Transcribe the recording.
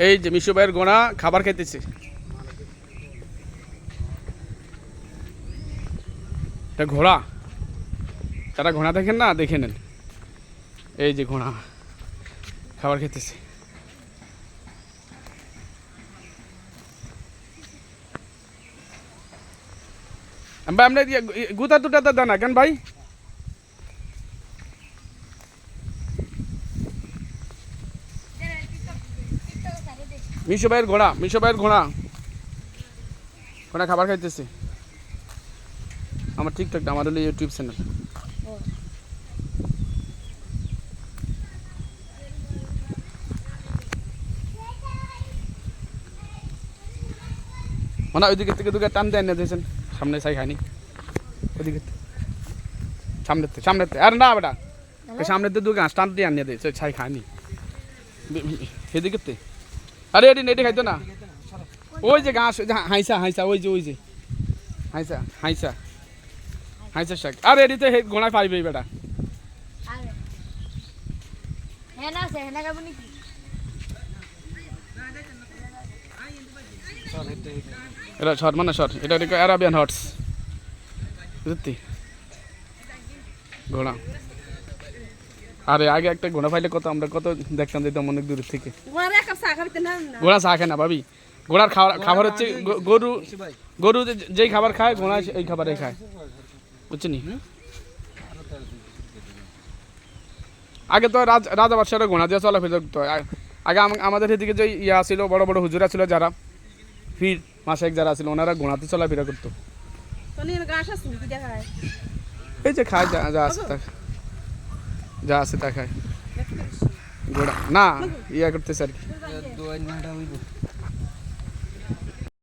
এই যে মিশু ভাইয়ের গোনা খাবার খাইতেছে। এটা ঘোড়া, তারা ঘোড়া দেখেন না, দেখে নেন। এই যে ঘোড়া খাবার খেতেছে। ভাই আমরা গুতা টুটা তো দেন না কেন ভাই? মিশু ভাইয়ের ঘোড়া, মিশু ভাইয়ের ঘোড়া ঘোড়া খাবার খাইতেছে। আমার টিকটক, আমার হলো ইউটিউব চ্যানেল। মানে ওইদিকে থেকে দুকে টান দিয়ে এনে দিয়েছেন, সামনে ছাই খায়নি। ওইদিকে সামনে আর না বেটা, সামনে দুকে ঘাস টান দিয়ে আনিয়ে দিয়েছে, ছাই খায়নি। সেদিকে আরে এটি নেটে খাইতো না, ওই যে ঘাস হাইসা হাইসা, ওই যে হাইসা হাইসা হাইসা শাক। আরে এটি তো গোড়ায় পাইবে বেটা। এটা শর্ট মানে শর্ট, এটা অ্যারাবিয়ান হর্স, বুঝতি ঘোড়া। আরে আগে একটা ঘোড়া পাইলে কত আমরা কত দেখতাম, যেতাম অনেক দূরের থেকে। ঘোড়া চা খায় না ভাবি, ঘোড়ার খাবার হচ্ছে গরু যেই খাবার খায় ঘোড়া এই খাবারই খায়, বুঝছেন? আগে তো রাজা বাদশারা ঘোড়া দিয়ে চলাফেরা করতো। আগে আমাদের এদিকে যে ইয়া ছিল, বড় বড় হুজুরা ছিল যারা, ফির মাসায়েক যারা ছিল, ওনারা ঘোড়াতে চলাফেরা করতো। এই যে খায়, যা আছে তা খায় ঘোড়া, না ইয়া করতেছে আর কি।